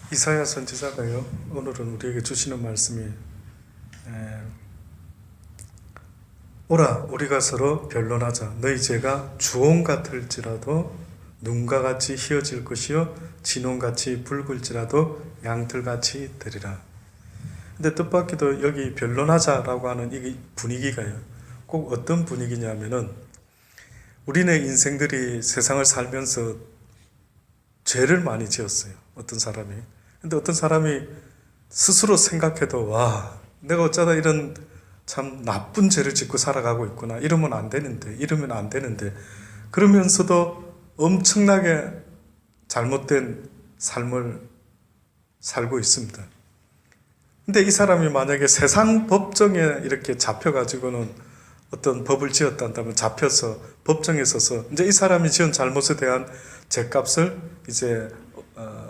이사야 선지자가요, 오늘은 우리에게 주시는 말씀이 오라 우리가 서로 변론하자. 너희 죄가 주홍 같을지라도 눈과 같이 희어질 것이요 진홍같이 붉을지라도 양털같이 되리라. 근데 뜻밖에도 여기 변론하자라고 하는 이 분위기가요, 꼭 어떤 분위기냐면은 우리네 인생들이 세상을 살면서 죄를 많이 지었어요. 어떤 사람이. 근데 어떤 사람이 스스로 생각해도 와, 내가 어쩌다 이런 참 나쁜 죄를 짓고 살아가고 있구나. 이러면 안 되는데 그러면서도 엄청나게 잘못된 삶을 살고 있습니다. 근데 이 사람이 만약에 세상 법정에 이렇게 잡혀가지고는 어떤 법을 지었다면 잡혀서 법정에 서서 이제 이 사람이 지은 잘못에 대한 죄값을 이제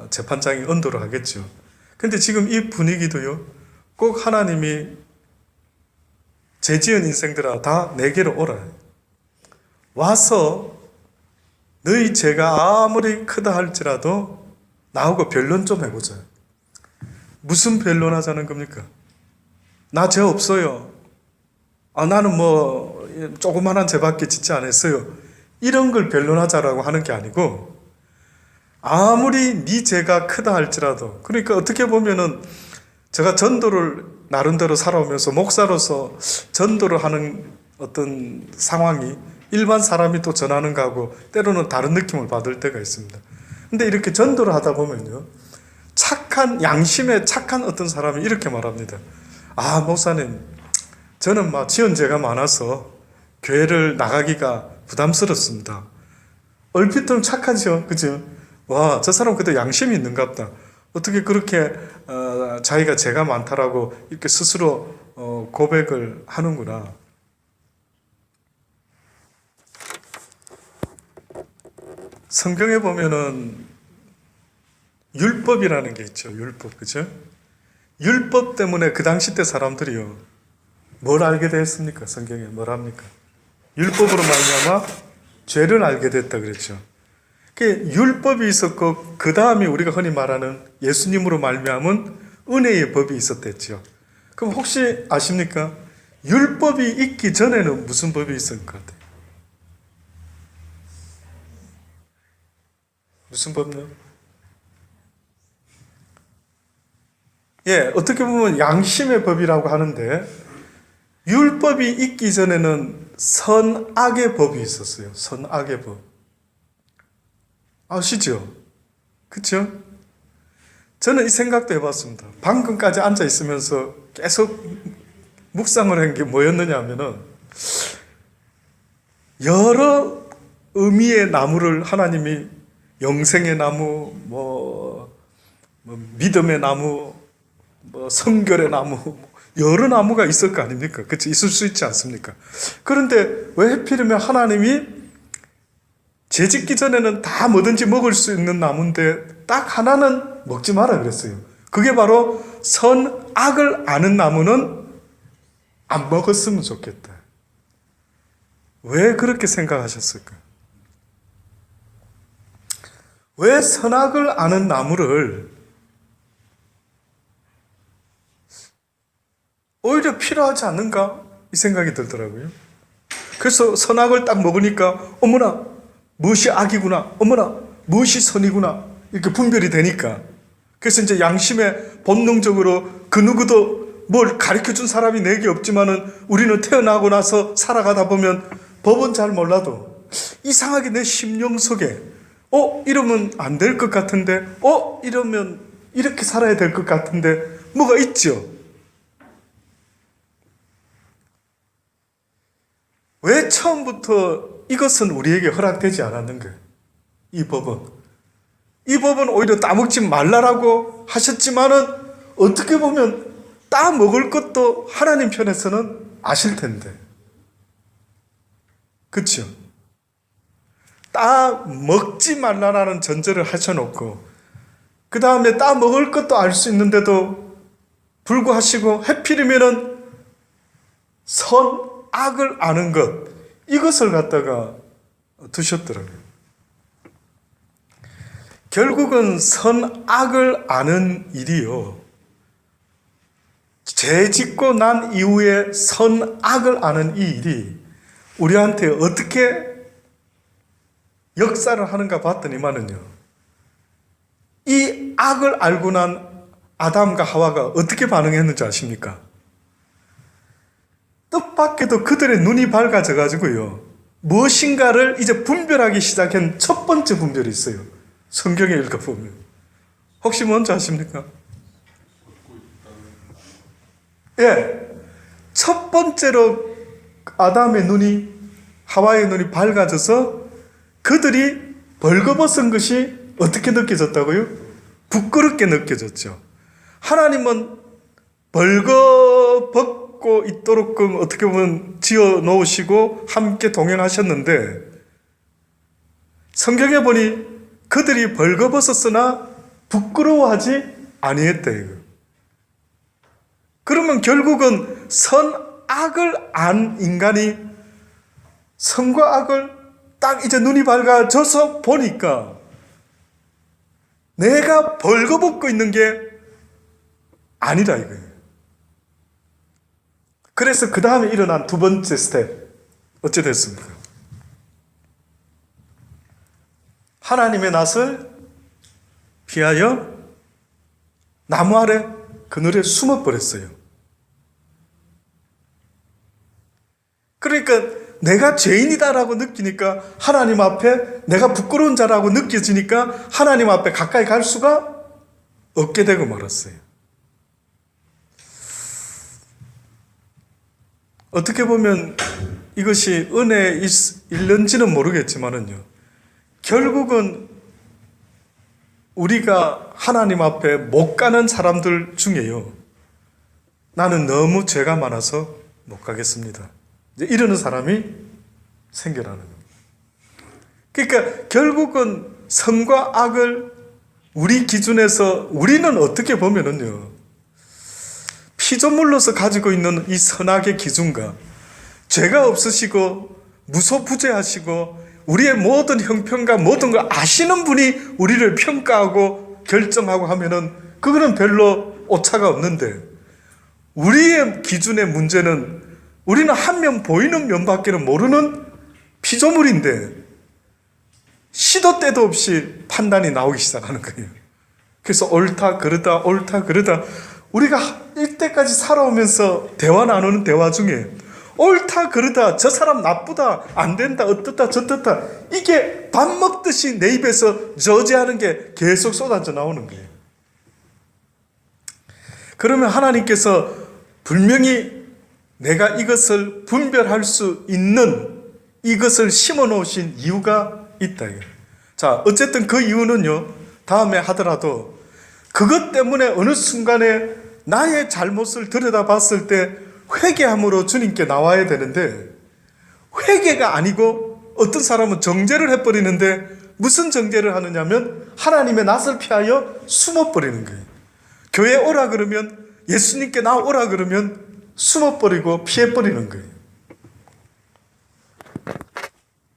재판장이 언도를 하겠죠. 근데 지금 이 분위기도요, 꼭 하나님이 죄 지은 인생들아 다 내게로 오라. 와서 너희 죄가 아무리 크다 할지라도 나하고 변론 좀 해보자. 무슨 변론하자는 겁니까? 나 죄 없어요. 나는 뭐 조그만한 죄밖에 짓지 않았어요. 이런 걸 변론하자라고 하는 게 아니고, 아무리 네 죄가 크다 할지라도, 그러니까 어떻게 보면은 제가 전도를 나름대로 살아오면서 목사로서 전도를 하는 어떤 상황이 일반 사람이 또 전하는 거하고 때로는 다른 느낌을 받을 때가 있습니다. 근데 이렇게 전도를 하다 보면요, 양심에 착한 어떤 사람이 이렇게 말합니다. 목사님, 저는 막 지은 죄가 많아서 교회를 나가기가 부담스럽습니다. 얼핏 착하죠, 그죠? 와, 저 사람 그래도 양심이 있는갑다. 어떻게 그렇게 자기가 죄가 많다라고 이렇게 스스로 고백을 하는구나. 성경에 보면은 율법이라는 게 있죠. 율법, 그죠? 율법 때문에 그 당시 때 사람들이요, 뭘 알게 됐습니까? 성경에 뭘 합니까? 율법으로 말미암아 죄를 알게 됐다 그랬죠. 율법이 있었고 그 다음에 우리가 흔히 말하는 예수님으로 말미암은 은혜의 법이 있었댔죠. 그럼 혹시 아십니까? 율법이 있기 전에는 무슨 법이 있었을 것 같아요? 무슨 법요? 어떻게 보면 양심의 법이라고 하는데, 율법이 있기 전에는 선악의 법이 있었어요. 선악의 법. 아시죠? 그쵸? 저는 이 생각도 해봤습니다. 방금까지 앉아 있으면서 계속 묵상을 한 게 뭐였느냐 하면은, 여러 의미의 나무를 하나님이 영생의 나무, 믿음의 나무, 성결의 나무, 여러 나무가 있을 거 아닙니까? 그치? 있을 수 있지 않습니까? 그런데 왜 하필이면 하나님이 죄 짓기 전에는 다 뭐든지 먹을 수 있는 나무인데 딱 하나는 먹지 마라 그랬어요. 그게 바로 선악을 아는 나무는 안 먹었으면 좋겠다. 왜 그렇게 생각하셨을까? 왜 선악을 아는 나무를 오히려 필요하지 않는가? 이 생각이 들더라고요. 그래서 선악을 딱 먹으니까 어머나 무엇이 악이구나, 어머나 무엇이 선이구나, 이렇게 분별이 되니까. 그래서 이제 양심에 본능적으로 그 누구도 뭘 가르쳐준 사람이 내게 없지만은 우리는 태어나고 나서 살아가다 보면 법은 잘 몰라도 이상하게 내 심령 속에 이러면 안 될 것 같은데, 이러면 이렇게 살아야 될 것 같은데 뭐가 있죠. 왜 처음부터 이것은 우리에게 허락되지 않았는가? 이 법은 오히려 따먹지 말라라고 하셨지만은 어떻게 보면 따먹을 것도 하나님 편에서는 아실 텐데, 그렇죠? 따먹지 말라라는 전제를 하셔놓고 그 다음에 따먹을 것도 알 수 있는데도 불구하시고 하필이면은 선악을 아는 것, 이것을 갖다가 두셨더라고요. 결국은 선악을 아는 일이요. 죄 짓고 난 이후에 선악을 아는 이 일이 우리한테 어떻게 역사를 하는가 봤더니만은요. 이 악을 알고 난 아담과 하와가 어떻게 반응했는지 아십니까? 뜻밖에도 그들의 눈이 밝아져 가지고요. 무엇인가를 이제 분별하기 시작한 첫 번째 분별이 있어요. 성경에 읽어보면. 혹시 뭔지 아십니까? 예. 첫 번째로 아담의 눈이, 하와의 눈이 밝아져서 그들이 벌거벗은 것이 어떻게 느껴졌다고요? 부끄럽게 느껴졌죠. 하나님은 벌거벗고 있도록끔 어떻게 보면 지어 놓으시고 함께 동행하셨는데 성경에 보니 그들이 벌거벗었으나 부끄러워하지 아니했다 이거. 그러면 결국은 선악을 안 인간이 선과 악을 딱 이제 눈이 밝아져서 보니까 내가 벌거벗고 있는 게 아니다 이거예요. 그래서 그 다음에 일어난 두 번째 스텝 어찌 됐습니까? 하나님의 낯을 피하여 나무 아래 그늘에 숨어버렸어요. 그러니까 내가 죄인이다라고 느끼니까 하나님 앞에 내가 부끄러운 자라고 느껴지니까 하나님 앞에 가까이 갈 수가 없게 되고 말았어요. 어떻게 보면 이것이 은혜의 일런지는 모르겠지만은요. 결국은 우리가 하나님 앞에 못 가는 사람들 중에요. 나는 너무 죄가 많아서 못 가겠습니다. 이제 이러는 사람이 생겨나는 겁니다. 그러니까 결국은 선과 악을 우리 기준에서 우리는 어떻게 보면은요. 피조물로서 가지고 있는 이 선악의 기준과 죄가 없으시고 무소부재하시고 우리의 모든 형편과 모든 걸 아시는 분이 우리를 평가하고 결정하고 하면은 그거는 별로 오차가 없는데 우리의 기준의 문제는 우리는 한 면 보이는 면밖에는 모르는 피조물인데 시도 때도 없이 판단이 나오기 시작하는 거예요. 그래서 옳다 그르다 옳다 그르다 우리가 이때까지 살아오면서 대화 나누는 대화 중에 옳다 그르다 저 사람 나쁘다 안 된다 어떻다 저떻다 이게 밥 먹듯이 내 입에서 저지하는 게 계속 쏟아져 나오는 거예요. 그러면 하나님께서 분명히 내가 이것을 분별할 수 있는 이것을 심어 놓으신 이유가 있다. 자, 어쨌든 그 이유는요, 다음에 하더라도 그것 때문에 어느 순간에 나의 잘못을 들여다봤을 때 회개함으로 주님께 나와야 되는데 회개가 아니고 어떤 사람은 정죄를 해버리는데 무슨 정죄를 하느냐면 하나님의 낯을 피하여 숨어버리는 거예요. 교회 오라 그러면 예수님께 나오라 그러면 숨어버리고 피해버리는 거예요.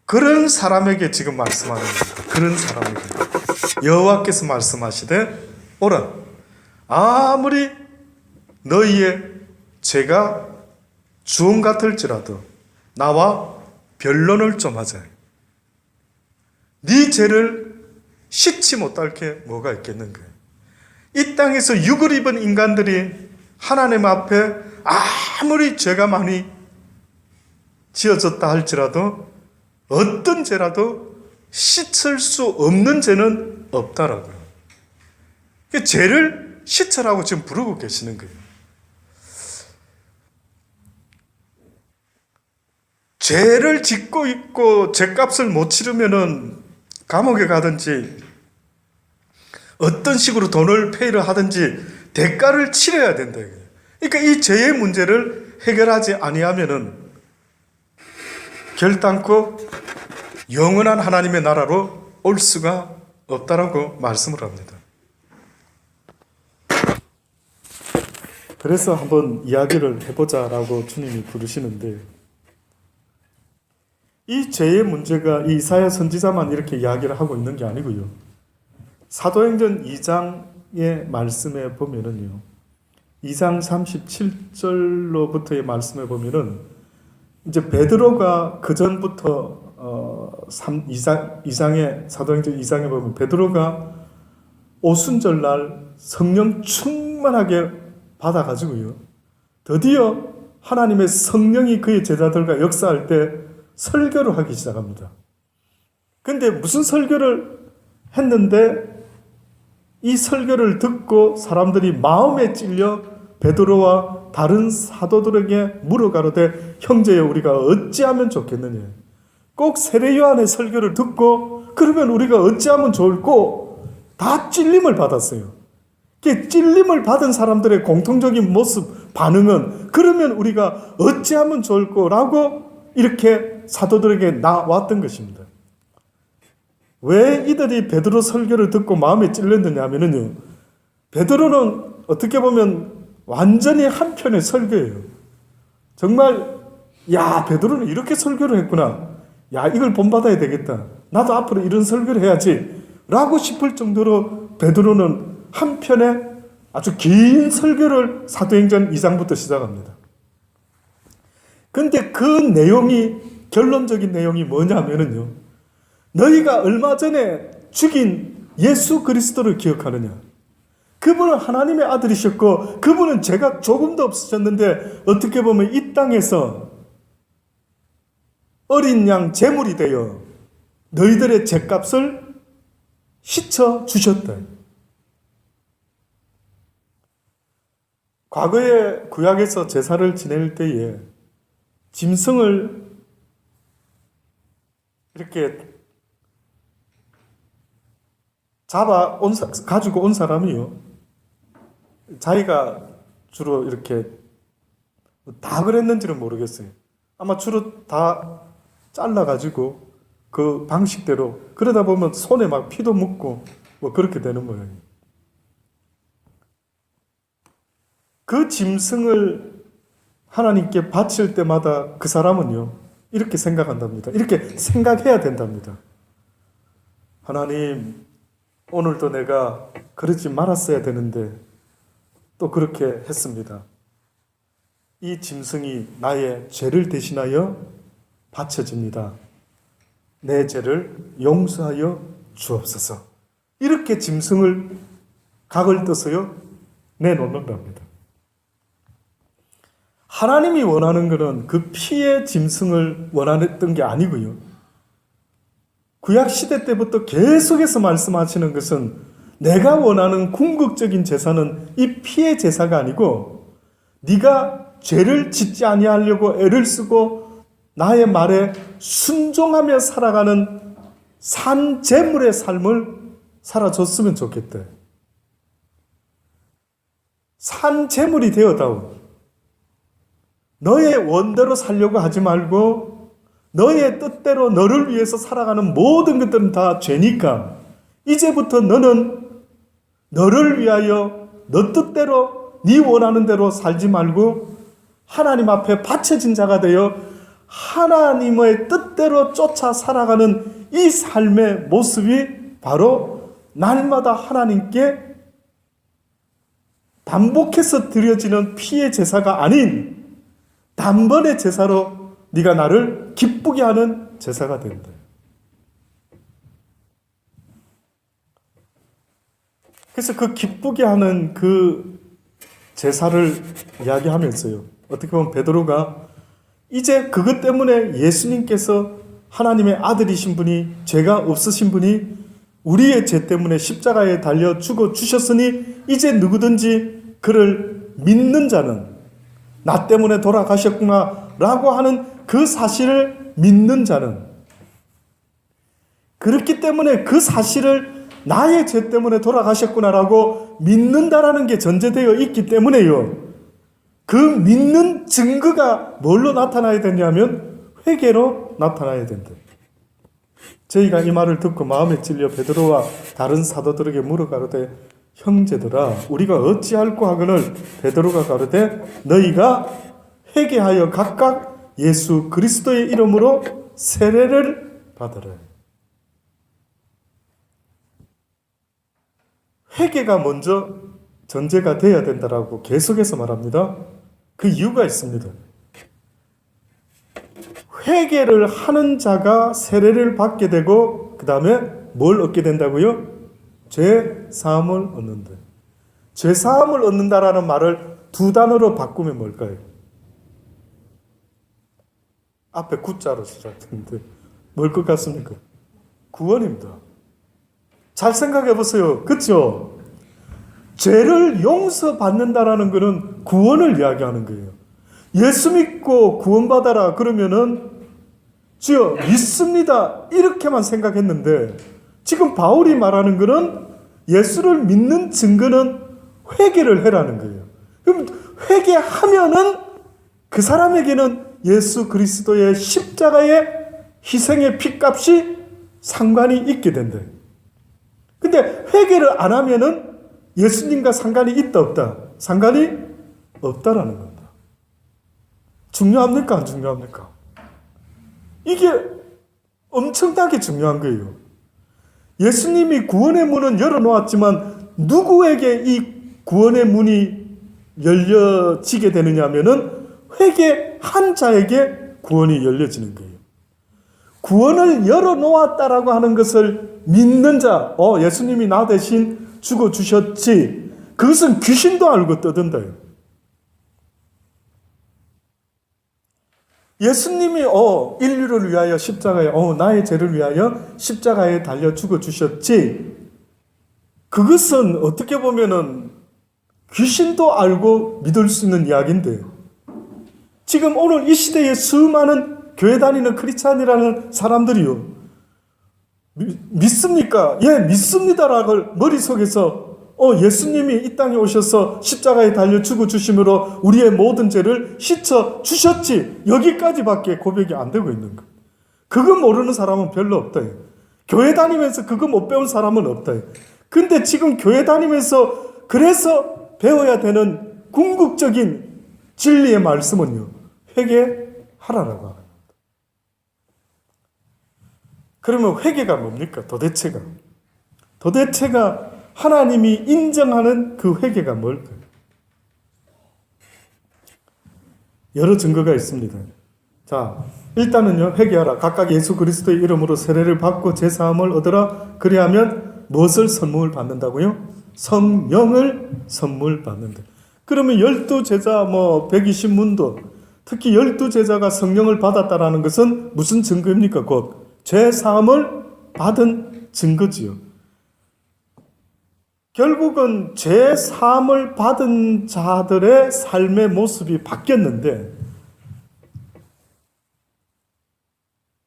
그런 사람에게 지금 말씀하는 거예요. 그런 사람에게 여호와께서 말씀하시되 오라 아무리 너희의 죄가 주홍 같을지라도 나와 변론을 좀 하자. 네 죄를 씻지 못할 게 뭐가 있겠는가. 이 땅에서 육을 입은 인간들이 하나님 앞에 아무리 죄가 많이 지어졌다 할지라도 어떤 죄라도 씻을 수 없는 죄는 없다라고요. 죄를 씻으라고 지금 부르고 계시는 거예요. 죄를 짓고 있고 죄값을 못 치르면은 감옥에 가든지 어떤 식으로 돈을 페이를 하든지 대가를 치러야 된다. 그러니까 이 죄의 문제를 해결하지 아니하면은 결단코 영원한 하나님의 나라로 올 수가 없다라고 말씀을 합니다. 그래서 한번 이야기를 해보자라고 주님이 부르시는데 이 죄의 문제가 이 이사야 선지자만 이렇게 이야기를 하고 있는 게 아니고요. 사도행전 2장의 말씀에 보면은요, 2장 37절로부터의 말씀에 보면은 이제 베드로가 그 전부터 2장에 사도행전 2장에 보면 베드로가 오순절날 성령 충만하게 받아가지고요, 드디어 하나님의 성령이 그의 제자들과 역사할 때 설교를 하기 시작합니다. 근데 무슨 설교를 했는데 이 설교를 듣고 사람들이 마음에 찔려 베드로와 다른 사도들에게 물어가로되 형제여 우리가 어찌하면 좋겠느냐. 꼭 세례 요한의 설교를 듣고 그러면 우리가 어찌하면 좋을꼬 다 찔림을 받았어요. 찔림을 받은 사람들의 공통적인 모습 반응은 그러면 우리가 어찌하면 좋을꼬라고 이렇게 사도들에게 나왔던 것입니다. 왜 이들이 베드로 설교를 듣고 마음에 찔렸느냐 하면요, 베드로는 어떻게 보면 완전히 한편의 설교예요. 정말 야, 베드로는 이렇게 설교를 했구나. 야, 이걸 본받아야 되겠다. 나도 앞으로 이런 설교를 해야지 라고 싶을 정도로 베드로는 한편의 아주 긴 설교를 사도행전 2장부터 시작합니다. 근데 그 내용이, 결론적인 내용이 뭐냐면요, 너희가 얼마 전에 죽인 예수 그리스도를 기억하느냐. 그분은 하나님의 아들이셨고 그분은 죄가 조금도 없으셨는데 어떻게 보면 이 땅에서 어린 양 제물이 되어 너희들의 죄값을 씻어 주셨다. 과거에 구약에서 제사를 지낼 때에 짐승을 이렇게 가지고 온 사람이요, 자기가 주로 이렇게 다 그랬는지는 모르겠어요. 아마 주로 다 잘라가지고 그 방식대로, 그러다 보면 손에 막 피도 묻고 뭐 그렇게 되는 모양이에요. 그 짐승을 하나님께 바칠 때마다 그 사람은요, 이렇게 생각한답니다. 이렇게 생각해야 된답니다. 하나님, 오늘도 내가 그러지 말았어야 되는데 또 그렇게 했습니다. 이 짐승이 나의 죄를 대신하여 바쳐집니다. 내 죄를 용서하여 주옵소서. 이렇게 짐승을 각을 떠서요 내놓는답니다. 하나님이 원하는 것은 그 피의 짐승을 원했던 게 아니고요, 구약시대 때부터 계속해서 말씀하시는 것은 내가 원하는 궁극적인 제사는 이 피의 제사가 아니고 네가 죄를 짓지 아니하려고 애를 쓰고 나의 말에 순종하며 살아가는 산 제물의 삶을 살아줬으면 좋겠다. 산 제물이 되어다오. 너의 원대로 살려고 하지 말고 너의 뜻대로 너를 위해서 살아가는 모든 것들은 다 죄니까 이제부터 너는 너를 위하여 너 뜻대로 네 원하는 대로 살지 말고 하나님 앞에 바쳐진 자가 되어 하나님의 뜻대로 쫓아 살아가는 이 삶의 모습이 바로 날마다 하나님께 반복해서 드려지는 피의 제사가 아닌 단번의 제사로 네가 나를 기쁘게 하는 제사가 된다. 그래서 그 기쁘게 하는 그 제사를 이야기하면서요, 어떻게 보면 베드로가 이제 그것 때문에 예수님께서 하나님의 아들이신 분이, 죄가 없으신 분이 우리의 죄 때문에 십자가에 달려 죽어 주셨으니 이제 누구든지 그를 믿는 자는 나 때문에 돌아가셨구나 라고 하는 그 사실을 믿는 자는, 그렇기 때문에 그 사실을 나의 죄 때문에 돌아가셨구나라고 믿는다라는 게 전제되어 있기 때문에요, 그 믿는 증거가 뭘로 나타나야 되냐면 회개로 나타나야 된다. 저희가 이 말을 듣고 마음에 찔려 베드로와 다른 사도들에게 물어가로되 형제들아 우리가 어찌할꼬 하거늘 베드로가 가로되 너희가 회개하여 각각 예수 그리스도의 이름으로 세례를 받으라. 회개가 먼저 전제가 돼야 된다라고 계속해서 말합니다. 그 이유가 있습니다. 회개를 하는 자가 세례를 받게 되고 그 다음에 뭘 얻게 된다고요? 죄 사함을 얻는다. 죄 사함을 얻는다라는 말을 두 단어로 바꾸면 뭘까요? 앞에 구자로 시작했는데 뭘 것 같습니까? 구원입니다. 잘 생각해 보세요. 그렇죠? 죄를 용서받는다라는 것은 구원을 이야기하는 거예요. 예수 믿고 구원받아라 그러면은 주여 믿습니다 이렇게만 생각했는데 지금 바울이 말하는 것은 예수를 믿는 증거는 회개를 해라는 거예요. 그럼 회개하면은 그 사람에게는 예수 그리스도의 십자가의 희생의 피값이 상관이 있게 된다. 근데 회개를 안 하면은 예수님과 상관이 있다 없다? 상관이 없다라는 겁니다. 중요합니까? 안 중요합니까? 이게 엄청나게 중요한 거예요. 예수님이 구원의 문은 열어놓았지만 누구에게 이 구원의 문이 열려지게 되느냐 하면은 회개한 자에게 구원이 열려지는 거예요. 구원을 열어놓았다라고 하는 것을 믿는 자, 예수님이 나 대신 죽어주셨지. 그것은 귀신도 알고 떠든다요. 예수님이 인류를 위하여 십자가에 나의 죄를 위하여 십자가에 달려 죽어주셨지. 그것은 어떻게 보면은 귀신도 알고 믿을 수 있는 이야기인데 지금 오늘 이 시대에 수많은 교회 다니는 크리스찬이라는 사람들이요. 믿습니까? 예, 믿습니다라고 머릿속에서 예수님이 이 땅에 오셔서 십자가에 달려 죽어주심으로 우리의 모든 죄를 씻어 주셨지. 여기까지밖에 고백이 안 되고 있는 거. 그거 모르는 사람은 별로 없다. 교회 다니면서 그거 못 배운 사람은 없다. 근데 지금 교회 다니면서 그래서 배워야 되는 궁극적인 진리의 말씀은요. 회개하라라고 합니다. 그러면 회개가 뭡니까? 도대체가 하나님이 인정하는 그 회개가 뭘까요? 여러 증거가 있습니다. 자, 일단은요, 회개하라. 각각 예수 그리스도의 이름으로 세례를 받고 제사함을 얻으라. 그리하면 무엇을 선물 받는다고요? 성령을 선물 받는다. 그러면 12제자 120문도 특히 12제자가 성령을 받았다라는 것은 무슨 증거입니까? 곧 죄사함을 받은 증거지요. 결국은 죄사함을 받은 자들의 삶의 모습이 바뀌었는데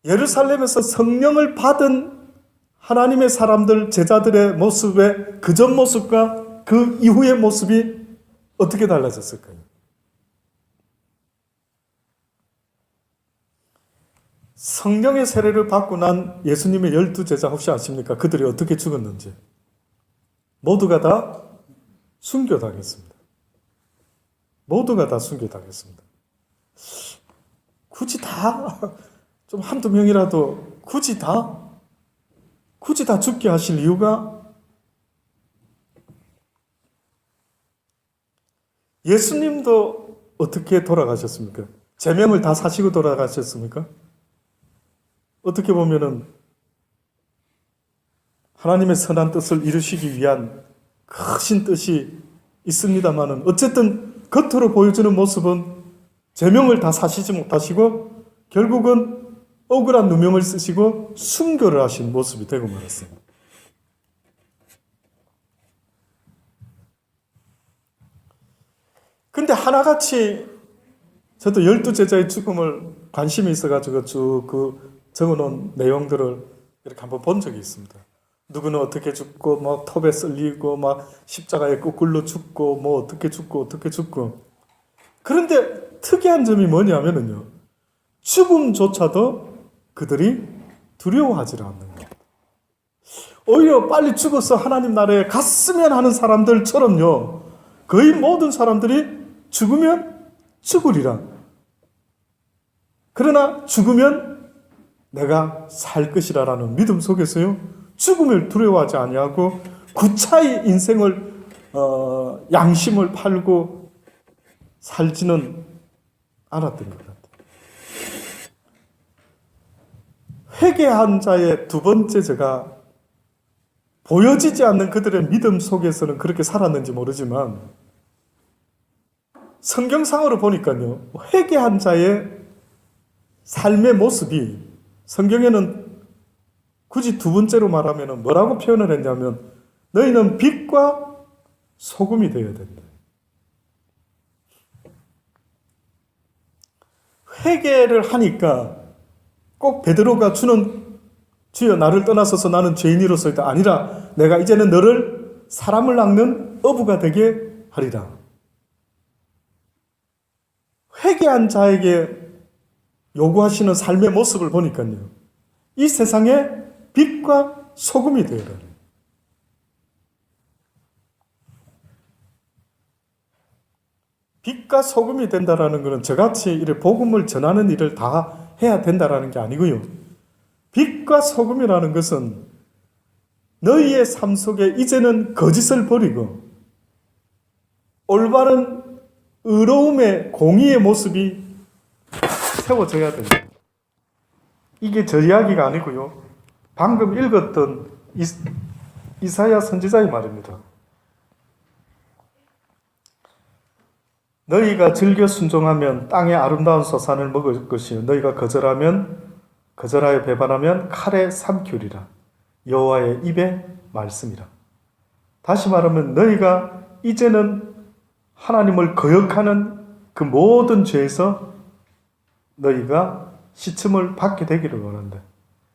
예루살렘에서 성령을 받은 하나님의 사람들, 제자들의 모습의 그전 모습과 그 이후의 모습이 어떻게 달라졌을까요? 성령의 세례를 받고 난 예수님의 12제자 혹시 아십니까? 그들이 어떻게 죽었는지. 모두가 다 순교당했습니다. 모두가 다 순교당했습니다. 굳이 다, 좀 한두 명이라도 굳이 다 죽게 하실 이유가 예수님도 어떻게 돌아가셨습니까? 제명을 다 사시고 돌아가셨습니까? 어떻게 보면은 하나님의 선한 뜻을 이루시기 위한 크신 뜻이 있습니다만은 어쨌든 겉으로 보여주는 모습은 제명을 다 사시지 못하시고 결국은 억울한 누명을 쓰시고 순교를 하신 모습이 되고 말았습니다. 근데 하나같이 저도 12제자의 죽음을 관심이 있어가지고 쭉 그 적어놓은 내용들을 이렇게 한번 본 적이 있습니다. 누구는 어떻게 죽고, 막 톱에 쓸리고, 막 십자가에 거꾸로 죽고, 어떻게 죽고. 그런데 특이한 점이 뭐냐면요. 죽음조차도 그들이 두려워하지 않는 겁니다. 오히려 빨리 죽어서 하나님 나라에 갔으면 하는 사람들처럼요. 거의 모든 사람들이 죽으면 죽으리라. 그러나 죽으면 내가 살 것이라는 믿음 속에서요. 죽음을 두려워하지 아니하고 구차히 인생을 양심을 팔고 살지는 않았던 것 같아요. 회개한 자의 두 번째 제가 보여지지 않는 그들의 믿음 속에서는 그렇게 살았는지 모르지만 성경상으로 보니까요, 회개한 자의 삶의 모습이 성경에는 굳이 두 번째로 말하면 뭐라고 표현을 했냐면 너희는 빛과 소금이 되어야 된다. 회개를 하니까 꼭 베드로가 주는 주여 나를 떠나서서 나는 죄인이로서이다 아니라 내가 이제는 너를 사람을 낚는 어부가 되게 하리라. 회개한 자에게 요구하시는 삶의 모습을 보니까요, 이 세상에 빛과 소금이 되어라. 빛과 소금이 된다라는 것은 저같이 이렇게 복음을 전하는 일을 다 해야 된다라는 게 아니고요. 빛과 소금이라는 것은 너희의 삶 속에 이제는 거짓을 버리고 올바른 의로움의 공의의 모습이 세워져야 된다. 이게 저 이야기가 아니고요. 방금 읽었던 이사야 선지자의 말입니다. 너희가 즐겨 순종하면 땅의 아름다운 소산을 먹을 것이요 너희가 거절하여 배반하면 칼에 삼키리라. 여호와의 입의 말씀이라. 다시 말하면 너희가 이제는 하나님을 거역하는 그 모든 죄에서 너희가 시침을 받게 되기를 원한다.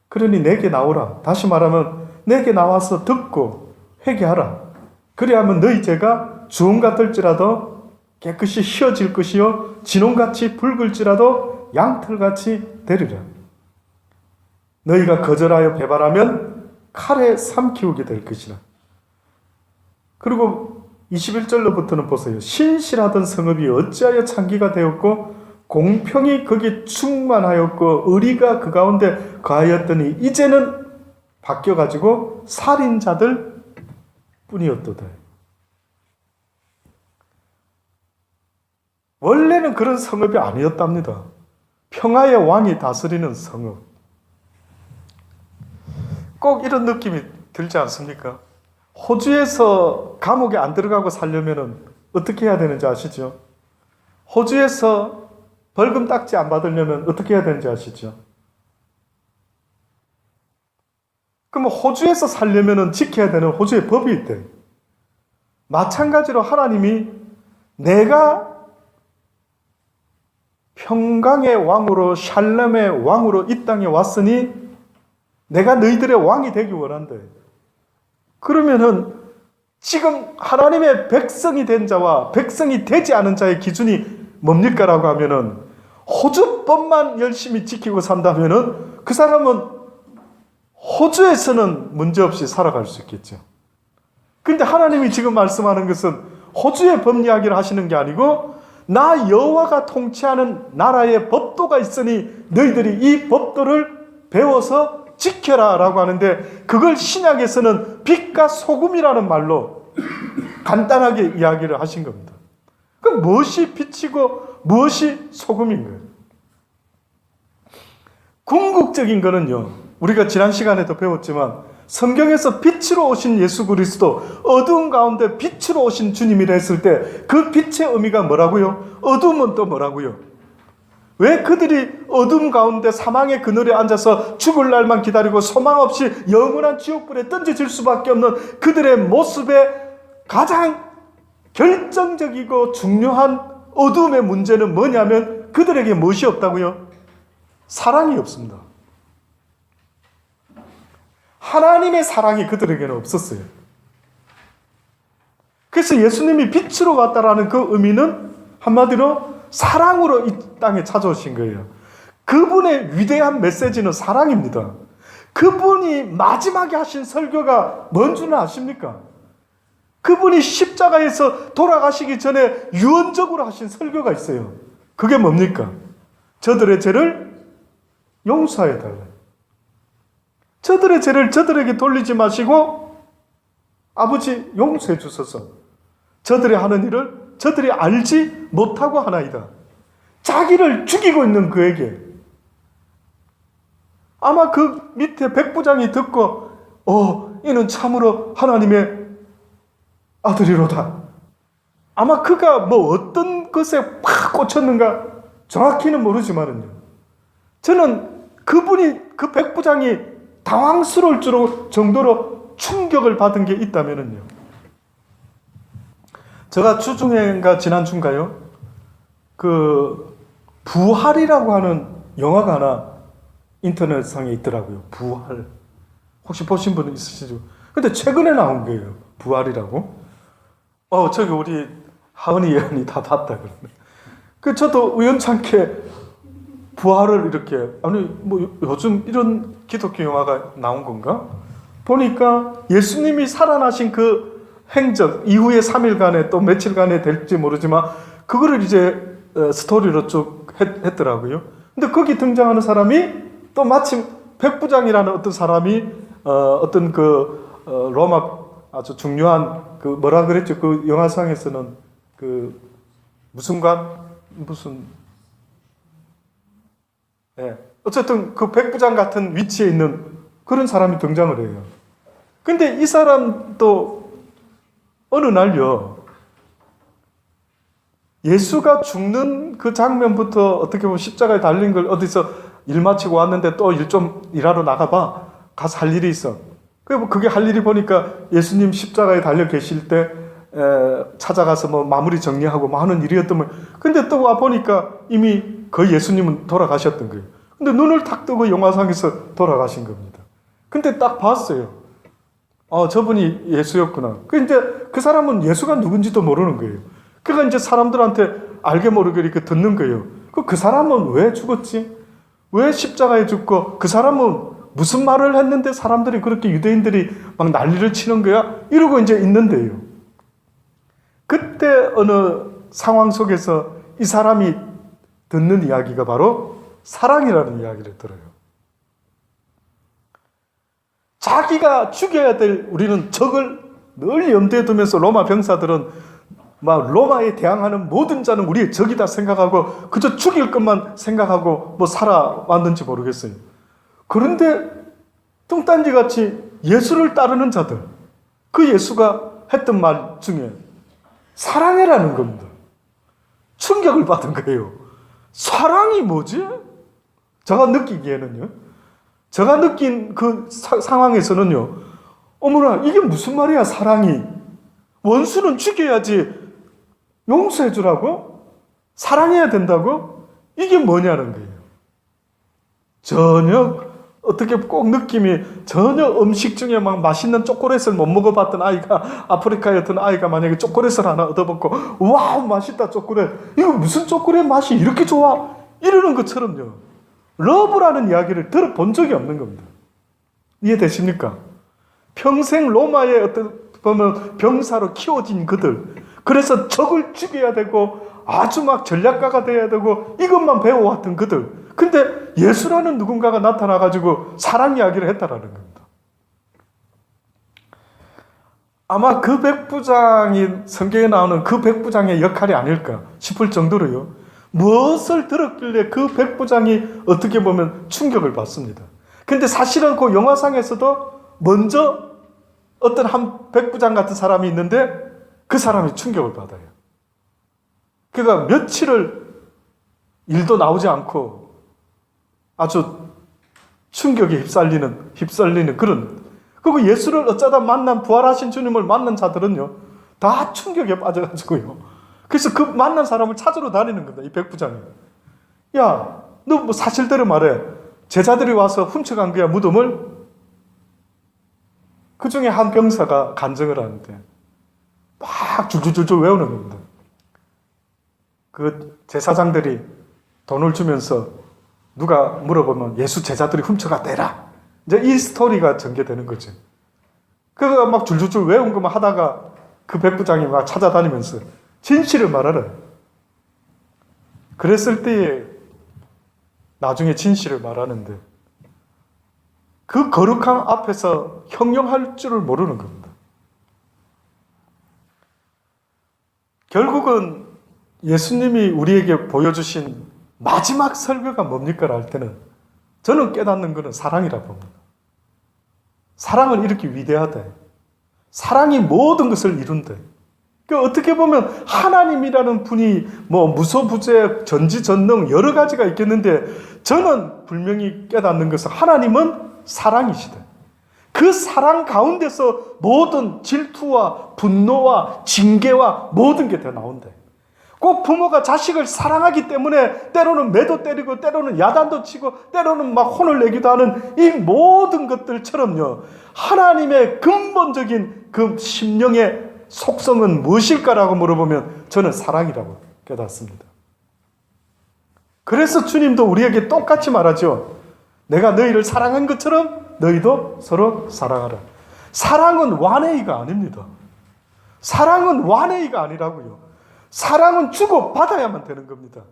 그러니 내게 나오라. 다시 말하면 내게 나와서 듣고 회개하라. 그리하면 너희 죄가 주홍 같을지라도 깨끗이 휘어질 것이요 진홍같이 붉을지라도 양털같이 되리라. 너희가 거절하여 배반하면 칼에 삼키우게 될 것이라. 그리고 21절로부터는 보세요. 신실하던 성읍이 어찌하여 창기가 되었고 공평이 거기 충만하였고 의리가 그 가운데 거하였더니 이제는 바뀌어가지고 살인자들 뿐이었도다. 원래는 그런 성읍이 아니었답니다. 평화의 왕이 다스리는 성읍. 꼭 이런 느낌이 들지 않습니까? 호주에서 감옥에 안 들어가고 살려면 어떻게 해야 되는지 아시죠? 호주에서 벌금 딱지 안 받으려면 어떻게 해야 되는지 아시죠? 그럼 호주에서 살려면 지켜야 되는 호주의 법이 있대. 마찬가지로 하나님이 내가 평강의 왕으로 샬롬의 왕으로 이 땅에 왔으니 내가 너희들의 왕이 되기 원한대. 그러면은 지금 하나님의 백성이 된 자와 백성이 되지 않은 자의 기준이 뭡니까? 라고 하면은 호주법만 열심히 지키고 산다면은 그 사람은 호주에서는 문제없이 살아갈 수 있겠죠. 그런데 하나님이 지금 말씀하는 것은 호주의 법 이야기를 하시는 게 아니고 나 여호와가 통치하는 나라의 법도가 있으니 너희들이 이 법도를 배워서 지켜라 라고 하는데 그걸 신약에서는 빛과 소금이라는 말로 간단하게 이야기를 하신 겁니다. 그럼 무엇이 빛이고 무엇이 소금인 거예요? 궁극적인 거는요, 우리가 지난 시간에도 배웠지만 성경에서 빛으로 오신 예수 그리스도, 어두운 가운데 빛으로 오신 주님이라 했을 때 그 빛의 의미가 뭐라고요? 어둠은 또 뭐라고요? 왜 그들이 어둠 가운데 사망의 그늘에 앉아서 죽을 날만 기다리고 소망 없이 영원한 지옥불에 던져질 수밖에 없는 그들의 모습의 가장 결정적이고 중요한 어둠의 문제는 뭐냐면 그들에게 무엇이 없다고요? 사랑이 없습니다. 하나님의 사랑이 그들에게는 없었어요. 그래서 예수님이 빛으로 왔다라는 그 의미는 한마디로 사랑으로 이 땅에 찾아오신 거예요. 그분의 위대한 메시지는 사랑입니다. 그분이 마지막에 하신 설교가 뭔 줄은 아십니까? 그분이 십자가에서 돌아가시기 전에 유언적으로 하신 설교가 있어요. 그게 뭡니까? 저들의 죄를 용서해달라. 저들의 죄를 저들에게 돌리지 마시고 아버지 용서해 주소서. 저들이 하는 일을 저들이 알지 못하고 하나이다. 자기를 죽이고 있는 그에게 아마 그 밑에 백부장이 듣고 이는 참으로 하나님의 아들이로다. 아마 그가 뭐 어떤 것에 팍 꽂혔는가 정확히는 모르지만은요. 저는 그 백부장이 당황스러울 정도로 충격을 받은 게 있다면은요. 제가 주중인가 지난주인가요? 그 부활이라고 하는 영화가 하나 인터넷상에 있더라고요. 부활. 혹시 보신 분 있으시죠? 근데 최근에 나온 거예요. 부활이라고. 저기 우리 하은이 예언이 다 봤다 그러네. 저도 우연찮게 부활을 이렇게 뭐 요즘 이런 기독교 영화가 나온 건가? 보니까 예수님이 살아나신 그 행적 이후에 3일간에 또 며칠간에 될지 모르지만 그거를 이제 스토리로 쭉 했더라고요. 근데 거기 등장하는 사람이 또 마침 백부장이라는 어떤 사람이 어떤 로마 아주 중요한 뭐라 그랬죠? 그 영화상에서는 어쨌든 그 백부장 같은 위치에 있는 그런 사람이 등장을 해요. 근데 이 사람도 어느 날요, 예수가 죽는 그 장면부터 어떻게 보면 십자가에 달린 걸 어디서 일 마치고 왔는데 또 일 좀 일하러 나가봐. 가서 할 일이 있어. 그게 할 일이 보니까 예수님 십자가에 달려 계실 때 찾아가서 뭐 마무리 정리하고 뭐 하는 일이었던 거예요. 근데 또 와 보니까 이미 거의 예수님은 돌아가셨던 거예요. 근데 눈을 탁 뜨고 영화상에서 돌아가신 겁니다. 근데 딱 봤어요. 저분이 예수였구나. 이제 그 사람은 예수가 누군지도 모르는 거예요. 그러니까 이제 사람들한테 알게 모르게 이렇게 듣는 거예요. 그 사람은 왜 죽었지? 왜 십자가에 죽고 그 사람은 무슨 말을 했는데 사람들이 그렇게 유대인들이 막 난리를 치는 거야? 이러고 이제 있는데요. 그때 어느 상황 속에서 이 사람이 듣는 이야기가 바로 사랑이라는 이야기를 들어요. 자기가 죽여야 될 우리는 적을 늘 염두에 두면서 로마 병사들은 막 로마에 대항하는 모든 자는 우리의 적이다 생각하고 그저 죽일 것만 생각하고 뭐 살아왔는지 모르겠어요. 그런데 뚱딴지같이 예수를 따르는 자들, 그 예수가 했던 말 중에 사랑해라는 겁니다. 충격을 받은 거예요. 사랑이 뭐지? 제가 느끼기에는요. 제가 느낀 그 상황에서는요. 어머나 이게 무슨 말이야 사랑이. 원수는 죽여야지 용서해 주라고? 사랑해야 된다고? 이게 뭐냐는 거예요. 전혀 어떻게 꼭 느낌이 전혀 음식 중에 막 맛있는 초콜릿을 못 먹어봤던 아이가 아프리카의 어떤 아이가 만약에 초콜릿을 하나 얻어먹고 와우 맛있다 초콜릿 이거 무슨 초콜릿 맛이 이렇게 좋아 이러는 것처럼요. 러브라는 이야기를 들어본 적이 없는 겁니다. 이해되십니까? 평생 로마의 어떤 보면 병사로 키워진 그들 그래서 적을 죽여야 되고 아주 막 전략가가 돼야 되고 이것만 배워왔던 그들 근데 예수라는 누군가가 나타나가지고 사랑 이야기를 했다라는 겁니다. 아마 그 백부장이 성경에 나오는 그 백부장의 역할이 아닐까 싶을 정도로요. 무엇을 들었길래 그 백부장이 어떻게 보면 충격을 받습니다. 근데 사실은 그 영화상에서도 먼저 어떤 한 백부장 같은 사람이 있는데 그 사람이 충격을 받아요. 그러니까 며칠을 일도 나오지 않고 아주 충격에 휩쓸리는 그런. 그리고 예수를 어쩌다 만난 부활하신 주님을 만난 자들은요. 다 충격에 빠져가지고요. 그래서 그 만난 사람을 찾으러 다니는 겁니다. 이 백부장이. 야, 너 뭐 사실대로 말해. 제자들이 와서 훔쳐간 거야 무덤을. 그 중에 한 병사가 간증을 하는데 막 줄줄줄줄 외우는 겁니다. 그 제사장들이 돈을 주면서 누가 물어보면 예수 제자들이 훔쳐갔대라. 이제 이 스토리가 전개되는 거죠. 그거 막 줄줄줄 외운 것만 하다가 그 백부장이 막 찾아다니면서 진실을 말하라. 그랬을 때에 나중에 진실을 말하는데 그 거룩함 앞에서 형용할 줄을 모르는 겁니다. 결국은 예수님이 우리에게 보여주신 마지막 설교가 뭡니까? 할 때는 저는 깨닫는 것은 사랑이라고 봅니다. 사랑은 이렇게 위대하대. 사랑이 모든 것을 이룬대. 그러니까 어떻게 보면 하나님이라는 분이 뭐 무소부재, 전지전능 여러 가지가 있겠는데 저는 분명히 깨닫는 것은 하나님은 사랑이시다. 그 사랑 가운데서 모든 질투와 분노와 징계와 모든 게 다 나온대. 꼭 부모가 자식을 사랑하기 때문에 때로는 매도 때리고 때로는 야단도 치고 때로는 막 혼을 내기도 하는 이 모든 것들처럼요. 하나님의 근본적인 그 심령의 속성은 무엇일까라고 물어보면 저는 사랑이라고 깨닫습니다. 그래서 주님도 우리에게 똑같이 말하죠. 내가 너희를 사랑한 것처럼 너희도 서로 사랑하라. 사랑은 완해이가 아닙니다. 사랑은 완해이가 아니라고요. 사랑은 주고 받아야만 되는 겁니다.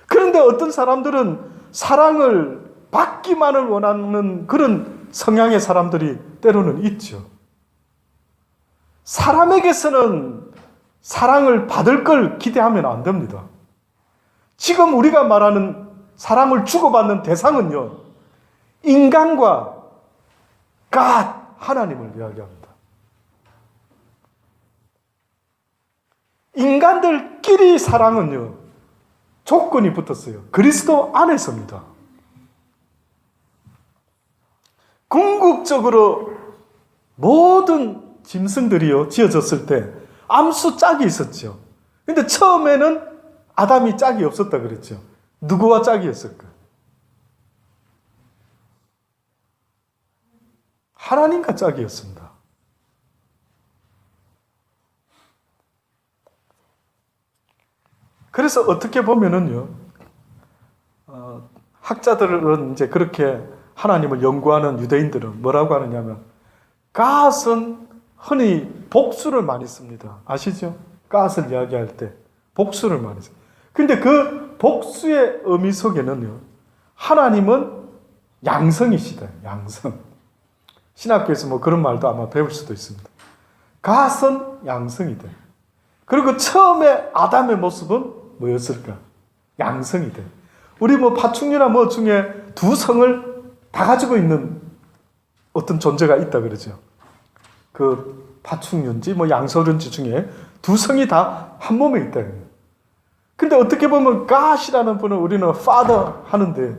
그런데 어떤 사람들은 사랑을 받기만을 원하는 그런 성향의 사람들이 때로는 있죠. 사람에게서는 사랑을 받을 걸 기대하면 안 됩니다. 지금 우리가 말하는 사랑을 주고받는 대상은요, 인간과 God, 하나님을 이야기합니다. 인간들끼리 사랑은요, 조건이 붙었어요. 그리스도 안에서입니다. 궁극적으로 모든 짐승들이요, 지어졌을 때 암수 짝이 있었죠. 근데 처음에는 아담이 짝이 없었다 그랬죠. 누구와 짝이었을까? 하나님과 짝이었습니다. 그래서 어떻게 보면은요, 학자들은 이제 그렇게 하나님을 연구하는 유대인들은 뭐라고 하느냐면, 갓은 흔히 복수를 많이 씁니다. 아시죠? 갓을 이야기할 때 복수를 많이 씁니다. 근데 그 복수의 의미 속에는요, 하나님은 양성이시다. 양성. 신학교에서 뭐 그런 말도 아마 배울 수도 있습니다. 갓은 양성이다. 그리고 처음에 아담의 모습은 뭐였을까? 양성이 돼. 우리 뭐 파충류나 뭐 중에 두 성을 다 가지고 있는 어떤 존재가 있다 그러죠. 그 파충류인지 뭐 양서류인지 중에 두 성이 다 한 몸에 있다. 근데 어떻게 보면 God이라는 분은 우리는 Father 하는데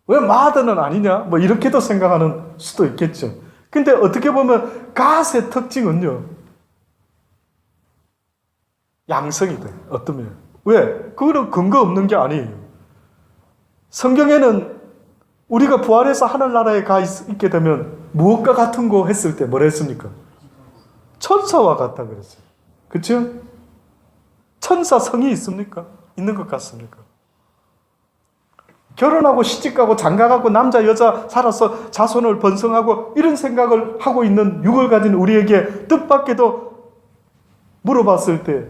왜 Mother는 아니냐? 뭐 이렇게도 생각하는 수도 있겠죠. 근데 어떻게 보면 God의 특징은요, 양성이 돼. 어떤 면에. 왜? 그거는 근거 없는 게 아니에요. 성경에는 우리가 부활해서 하늘나라에 가 있게 되면 무엇과 같은 거 했을 때 뭐라 했습니까? 천사와 같다 그랬어요. 그렇죠? 천사 성이 있습니까? 있는 것 같습니까? 결혼하고 시집가고 장가가고 남자 여자 살아서 자손을 번성하고 이런 생각을 하고 있는 육을 가진 우리에게 뜻밖에도 물어봤을 때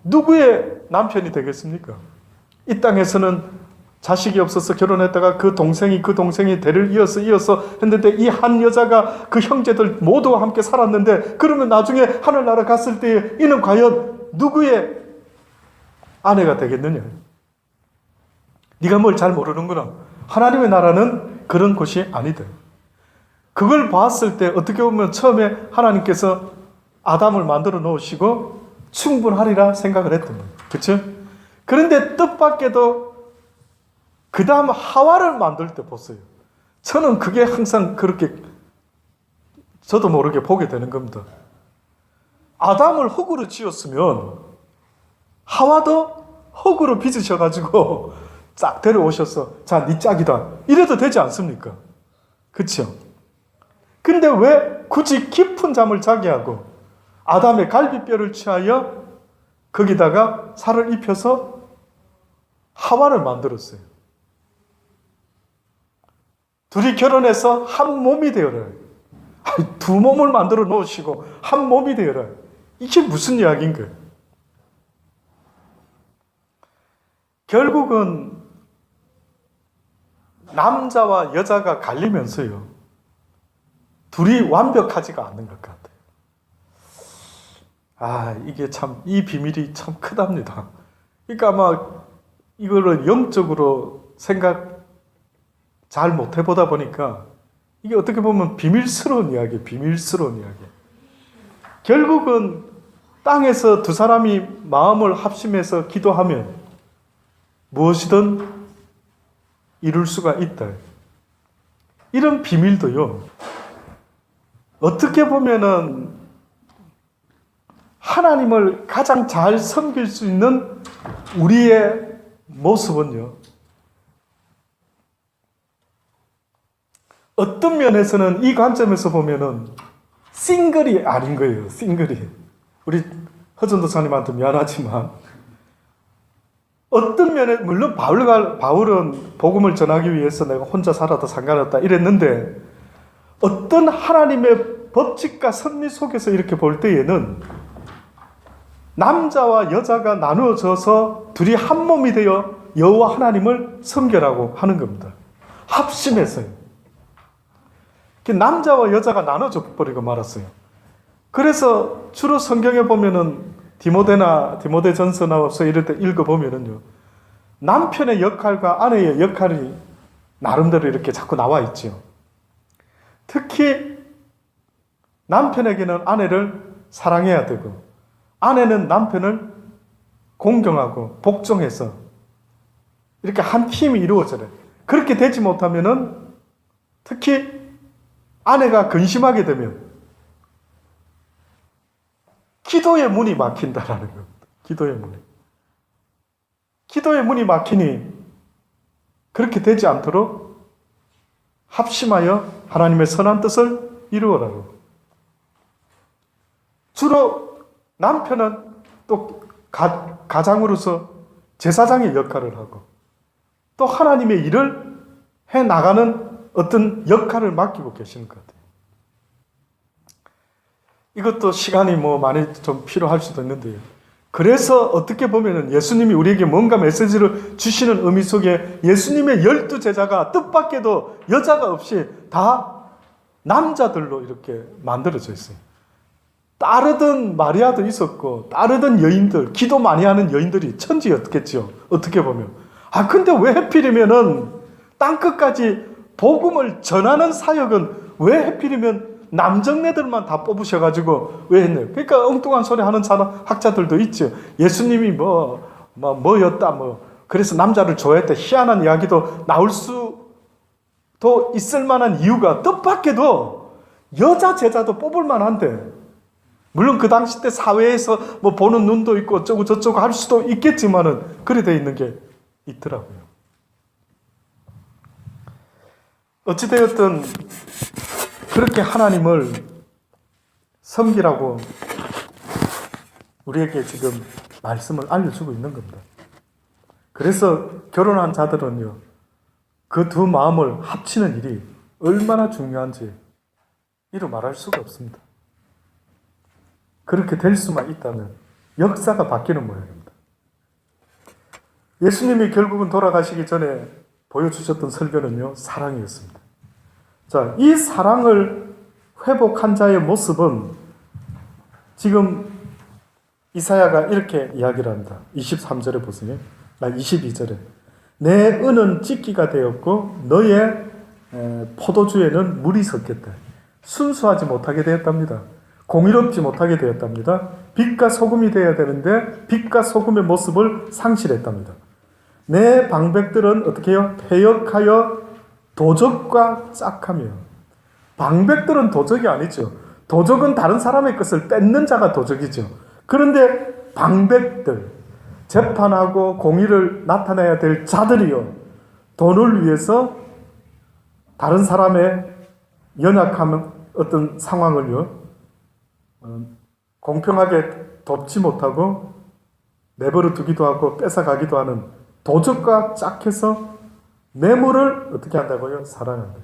누구의 남편이 되겠습니까? 이 땅에서는 자식이 없어서 결혼했다가 그 동생이 대를 이어서 했는데 이 한 여자가 그 형제들 모두와 함께 살았는데 그러면 나중에 하늘나라 갔을 때 이는 과연 누구의 아내가 되겠느냐? 네가 뭘 잘 모르는구나. 하나님의 나라는 그런 곳이 아니다. 그걸 봤을 때 어떻게 보면 처음에 하나님께서 아담을 만들어 놓으시고 충분하리라 생각을 했던 거예요. 그렇죠? 그런데 뜻밖에도 그 다음 하와를 만들 때 보세요. 저는 그게 항상 그렇게 저도 모르게 보게 되는 겁니다. 아담을 흙으로 지었으면 하와도 흙으로 빚으셔가지고 쫙 데려오셔서 자, 네 짝이다. 이래도 되지 않습니까? 그렇죠? 근데 왜 굳이 깊은 잠을 자게 하고 아담의 갈비뼈를 취하여 거기다가 살을 입혀서 하와를 만들었어요. 둘이 결혼해서 한 몸이 되어라. 두 몸을 만들어 놓으시고 한 몸이 되어라. 이게 무슨 이야기인가요? 결국은 남자와 여자가 갈리면서요, 둘이 완벽하지가 않는 것 같아요. 이게 참, 이 비밀이 참 크답니다. 그러니까 아마 이거를 영적으로 생각 잘 못 해보다 보니까 이게 어떻게 보면 비밀스러운 이야기. 결국은 땅에서 두 사람이 마음을 합심해서 기도하면 무엇이든 이룰 수가 있다. 이런 비밀도요, 어떻게 보면은 하나님을 가장 잘 섬길 수 있는 우리의 모습은요, 어떤 면에서는 이 관점에서 보면은 싱글이 아닌 거예요. 싱글이. 우리 허전도 사님한테 미안하지만 어떤 면에 물론 바울은 복음을 전하기 위해서 내가 혼자 살아도 상관없다 이랬는데 어떤 하나님의 법칙과 섭리 속에서 이렇게 볼 때에는 남자와 여자가 나누어져서 둘이 한 몸이 되어 여호와 하나님을 섬겨라고 하는 겁니다. 합심해서요. 남자와 여자가 나눠져 버리고 말았어요. 그래서 주로 성경에 보면은 디모데전서나서 이럴 때 읽어보면은요, 남편의 역할과 아내의 역할이 나름대로 이렇게 자꾸 나와 있죠. 특히 남편에게는 아내를 사랑해야 되고 아내는 남편을 공경하고 복종해서 이렇게 한 팀이 이루어져요. 그렇게 되지 못하면은 특히 아내가 근심하게 되면 기도의 문이 막힌다라는 겁니다. 기도의 문이 막히니 그렇게 되지 않도록 합심하여 하나님의 선한 뜻을 이루어라고. 주로 남편은 또 가장으로서 제사장의 역할을 하고 또 하나님의 일을 해 나가는 어떤 역할을 맡기고 계시는 것 같아요. 이것도 시간이 많이 좀 필요할 수도 있는데요. 그래서 어떻게 보면은 예수님이 우리에게 뭔가 메시지를 주시는 의미 속에 예수님의 12제자가 뜻밖에도 여자가 없이 다 남자들로 이렇게 만들어져 있어요. 따르던 마리아도 있었고 따르던 여인들, 기도 많이 하는 여인들이 천지였겠죠. 어떻게 보면. 근데 왜 하필이면은 땅끝까지 복음을 전하는 사역은 왜 하필이면 남정네들만 다 뽑으셔가지고 왜 했나요? 그러니까 엉뚱한 소리 하는 사람, 학자들도 있죠. 예수님이 뭐였다, 그래서 남자를 좋아했다. 희한한 이야기도 나올 수도 있을 만한 이유가 뜻밖에도 여자 제자도 뽑을 만한데, 물론 그 당시 때 사회에서 보는 눈도 있고 어쩌고 저쩌고 할 수도 있겠지만은 그래 돼 있는 게 있더라고요. 어찌되었든 그렇게 하나님을 섬기라고 우리에게 지금 말씀을 알려주고 있는 겁니다. 그래서 결혼한 자들은요, 그 두 마음을 합치는 일이 얼마나 중요한지 이루 말할 수가 없습니다. 그렇게 될 수만 있다면 역사가 바뀌는 모양입니다. 예수님이 결국은 돌아가시기 전에 보여주셨던 설교는요, 사랑이었습니다. 자, 이 사랑을 회복한 자의 모습은 지금 이사야가 이렇게 이야기를 합니다. 23절에 보세요. 22절에. 내 은은 찢기가 되었고 너의 포도주에는 물이 섞였다. 순수하지 못하게 되었답니다. 공의롭지 못하게 되었답니다. 빛과 소금이 되어야 되는데 빛과 소금의 모습을 상실했답니다. 내 방백들은 어떻게 해요? 패역하여 도적과 짝하며. 방백들은 도적이 아니죠. 도적은 다른 사람의 것을 뺏는 자가 도적이죠. 그런데 방백들, 재판하고 공의를 나타내야 될 자들이요, 돈을 위해서 다른 사람의 연약한 어떤 상황을요, 공평하게 돕지 못하고 내버려 두기도 하고 뺏어가기도 하는 도적과 짝해서 뇌물을 어떻게 한다고요? 사랑한다.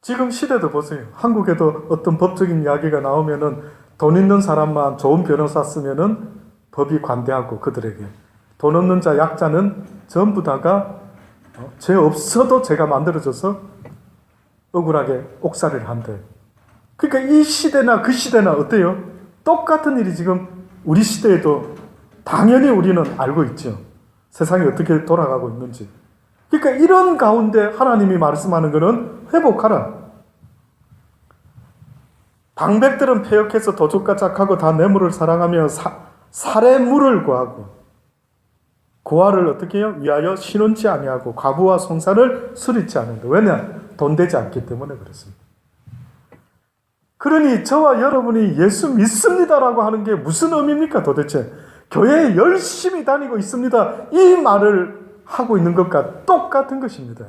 지금 시대도 보세요. 한국에도 어떤 법적인 이야기가 나오면은 돈 있는 사람만 좋은 변호사 쓰면은 법이 관대하고 그들에게, 돈 없는 자 약자는 전부 다가 죄 없어도 죄가 만들어져서 억울하게 옥살이를 한대. 그러니까 이 시대나 그 시대나 어때요? 똑같은 일이 지금 우리 시대에도 당연히 우리는 알고 있죠. 세상이 어떻게 돌아가고 있는지. 그러니까 이런 가운데 하나님이 말씀하는 것은 회복하라. 방백들은 패역해서 도적과 짝하고 다 뇌물을 사랑하며 살해물을 구하고 고아를 어떻게 해요? 위하여 신원치 아니하고 과부와 송사를 수리치 않는다. 왜냐? 돈 되지 않기 때문에 그렇습니다. 그러니 저와 여러분이 예수 믿습니다라고 하는 게 무슨 의미입니까 도대체? 교회에 열심히 다니고 있습니다. 이 말을 하고 있는 것과 똑같은 것입니다.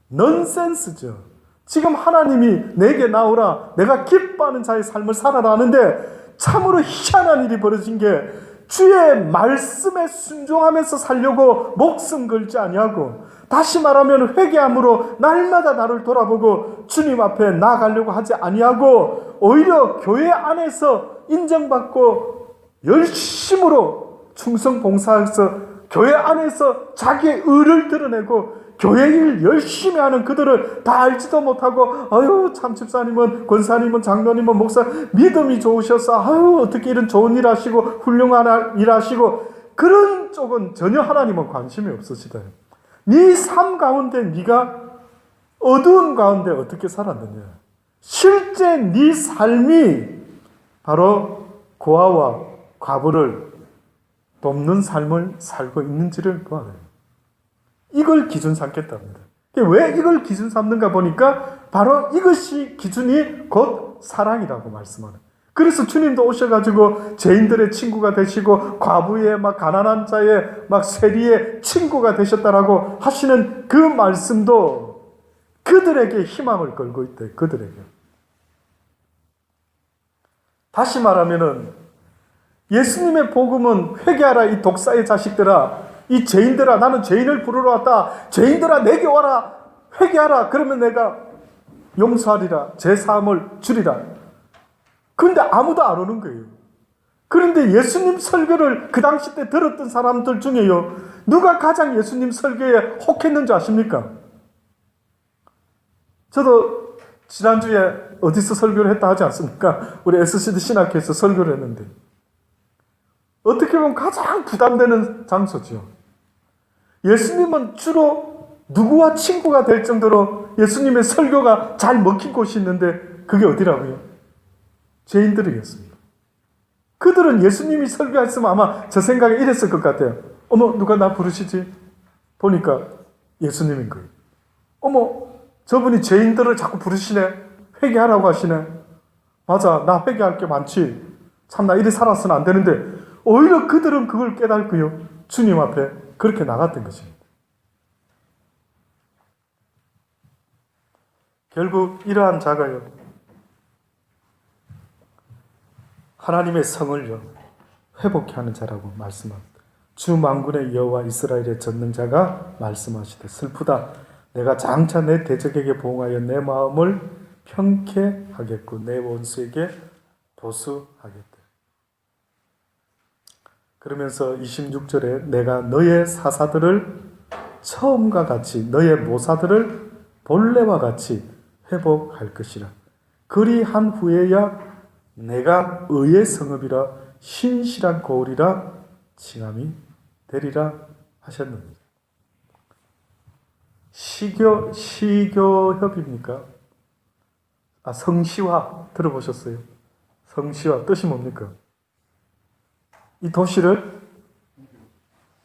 넌센스죠. 지금 하나님이 내게 나오라, 내가 기뻐하는 자의 삶을 살아라 하는데 참으로 희한한 일이 벌어진 게 주의 말씀에 순종하면서 살려고 목숨 걸지 아니하고, 다시 말하면 회개함으로 날마다 나를 돌아보고 주님 앞에 나아가려고 하지 아니하고, 오히려 교회 안에서 인정받고 열심으로 충성 봉사해서 교회 안에서 자기의 의를 드러내고 교회 일 열심히 하는 그들을 다 알지도 못하고, 아유 참 집사님은, 권사님은, 장로님은, 목사 믿음이 좋으셔서 아유 어떻게 이런 좋은 일 하시고 훌륭한 일 하시고, 그런 쪽은 전혀 하나님은 관심이 없으시다. 네 삶 가운데 네가 어두운 가운데 어떻게 살았느냐, 실제 네 삶이 바로 고아와 과부를 돕는 삶을 살고 있는지를 보아야 돼요. 이걸 기준 삼겠답니다. 왜 이걸 기준 삼는가 보니까 바로 이것이 기준이 곧 사랑이라고 말씀하는. 그래서 주님도 오셔가지고 죄인들의 친구가 되시고 과부의 막 가난한 자의 막 세리의 친구가 되셨다라고 하시는 그 말씀도 그들에게 희망을 걸고 있대. 그들에게. 다시 말하면은 예수님의 복음은 회개하라 이 독사의 자식들아, 이 죄인들아, 나는 죄인을 부르러 왔다. 죄인들아 내게 와라. 회개하라. 그러면 내가 용서하리라. 제 사함을 주리라. 그런데 아무도 안 오는 거예요. 그런데 예수님 설교를 그 당시 때 들었던 사람들 중에요, 누가 가장 예수님 설교에 혹했는지 아십니까? 저도 지난주에 어디서 설교를 했다 하지 않습니까? 우리 SCD 신학회에서 설교를 했는데 어떻게 보면 가장 부담되는 장소죠. 예수님은 주로 누구와 친구가 될 정도로 예수님의 설교가 잘 먹힌 곳이 있는데 그게 어디라고요? 죄인들이었습니다. 그들은 예수님이 설교했으면 아마 저 생각에 이랬을 것 같아요. 어머 누가 나 부르시지? 보니까 예수님인 거예요. 어머 저분이 죄인들을 자꾸 부르시네. 회개하라고 하시네. 맞아, 나 회개할 게 많지. 참 나 이리 살았으면 안 되는데, 오히려 그들은 그걸 깨닫고요, 주님 앞에 그렇게 나갔던 것입니다. 결국 이러한 자가요, 하나님의 성을요 회복케 하는 자라고 말씀합니다. 주 만군의 여호와 이스라엘의 전능자가 말씀하시되 슬프다. 내가 장차 내 대적에게 보응하여 내 마음을 평케 하겠고 내 원수에게 보수하겠다. 그러면서 26절에 내가 너의 사사들을 처음과 같이 너의 모사들을 본래와 같이 회복할 것이라. 그리한 후에야 내가 의의 성읍이라 신실한 거울이라 칭함이 되리라 하셨느니라. 시교협입니까? 성시화 들어보셨어요? 성시화 뜻이 뭡니까? 이 도시를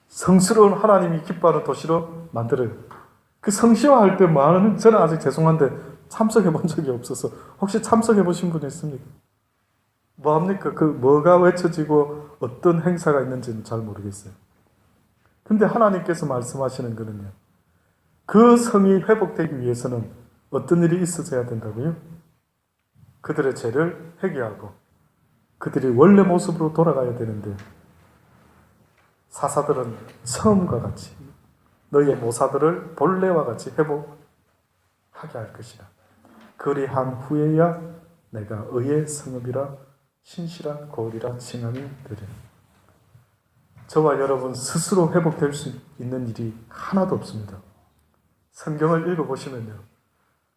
성스러운 하나님이 기뻐하는 도시로 만들어요. 그 성시화할 때 뭐 하는, 저는 아직 죄송한데 참석해 본 적이 없어서, 혹시 참석해 보신 분 있습니까? 뭐 합니까? 그 뭐가 외쳐지고 어떤 행사가 있는지는 잘 모르겠어요. 근데 하나님께서 말씀하시는 거는요, 그 성이 회복되기 위해서는 어떤 일이 있어야 된다고요? 그들의 죄를 회개하고 그들이 원래 모습으로 돌아가야 되는데, 사사들은 처음과 같이 너희의 모사들을 본래와 같이 회복하게 할 것이라. 그리한 후에야 내가 의의 성읍이라 신실한 거울이라 칭함이 되리라. 저와 여러분 스스로 회복될 수 있는 일이 하나도 없습니다. 성경을 읽어보시면요,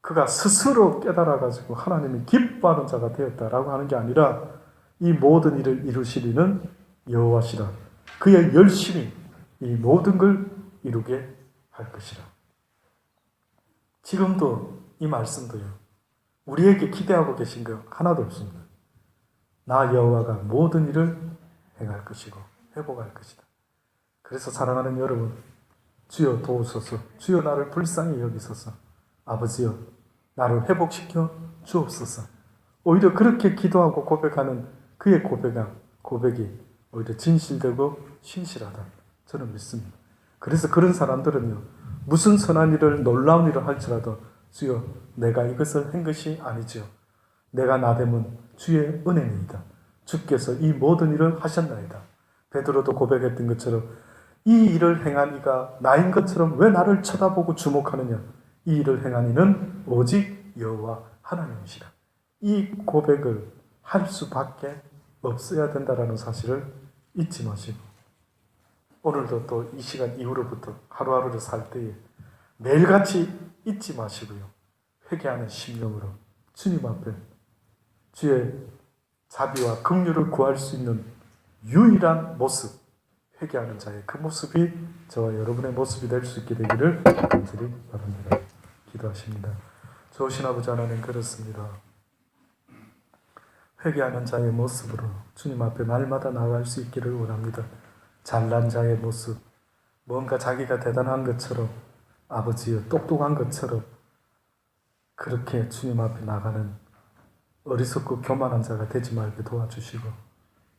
그 그가 스스로 깨달아가지고 하나님이 기뻐하는 자가 되었다라고 하는 게 아니라 이 모든 일을 이루시리는 여호와시라. 그의 열심히 이 모든 걸 이루게 할 것이라. 지금도 이 말씀도요. 우리에게 기대하고 계신 거 하나도 없습니다. 나 여호와가 모든 일을 행할 것이고 회복할 것이다. 그래서 사랑하는 여러분, 주여 도우소서. 주여 나를 불쌍히 여기소서. 아버지여 나를 회복시켜 주옵소서. 오히려 그렇게 기도하고 고백하는 그의 고백이 오히려 진실되고 신실하다. 저는 믿습니다. 그래서 그런 사람들은요, 무슨 선한 일을 놀라운 일을 할지라도 주여 내가 이것을 한 것이 아니지요. 내가 나됨은 주의 은혜니이다. 주께서 이 모든 일을 하셨나이다. 베드로도 고백했던 것처럼 이 일을 행한 이가 나인 것처럼 왜 나를 쳐다보고 주목하느냐. 이 일을 행한 이는 오직 여호와 하나님이시라. 이 고백을 할 수밖에 없어야 된다라는 사실을 잊지 마시고 오늘도 또 이 시간 이후로부터 하루하루를 살 때에 매일같이 잊지 마시고요. 회개하는 심령으로 주님 앞에 주의 자비와 긍휼을 구할 수 있는 유일한 모습, 회개하는 자의 그 모습이 저와 여러분의 모습이 될 수 있게 되기를 간절히 바랍니다. 기도하십니다. 좋으신 아버지 하나님, 그렇습니다. 회개하는 자의 모습으로 주님 앞에 날마다 나아갈 수 있기를 원합니다. 잘난 자의 모습, 뭔가 자기가 대단한 것처럼, 아버지여 똑똑한 것처럼 그렇게 주님 앞에 나가는 어리석고 교만한 자가 되지 말게 도와주시고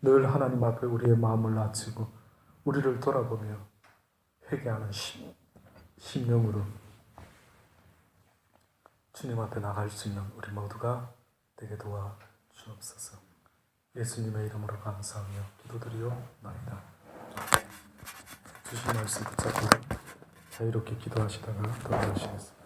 늘 하나님 앞에 우리의 마음을 낮추고 우리를 돌아보며 회개하는 심령으로 주님 앞에 나갈 수 있는 우리 모두가 되게 도와주옵소서. 예수님의 이름으로 감사하며 기도드리옵나이다. 주신 말씀 붙잡고 자유롭게 기도하시다가 돌아가시겠습니다.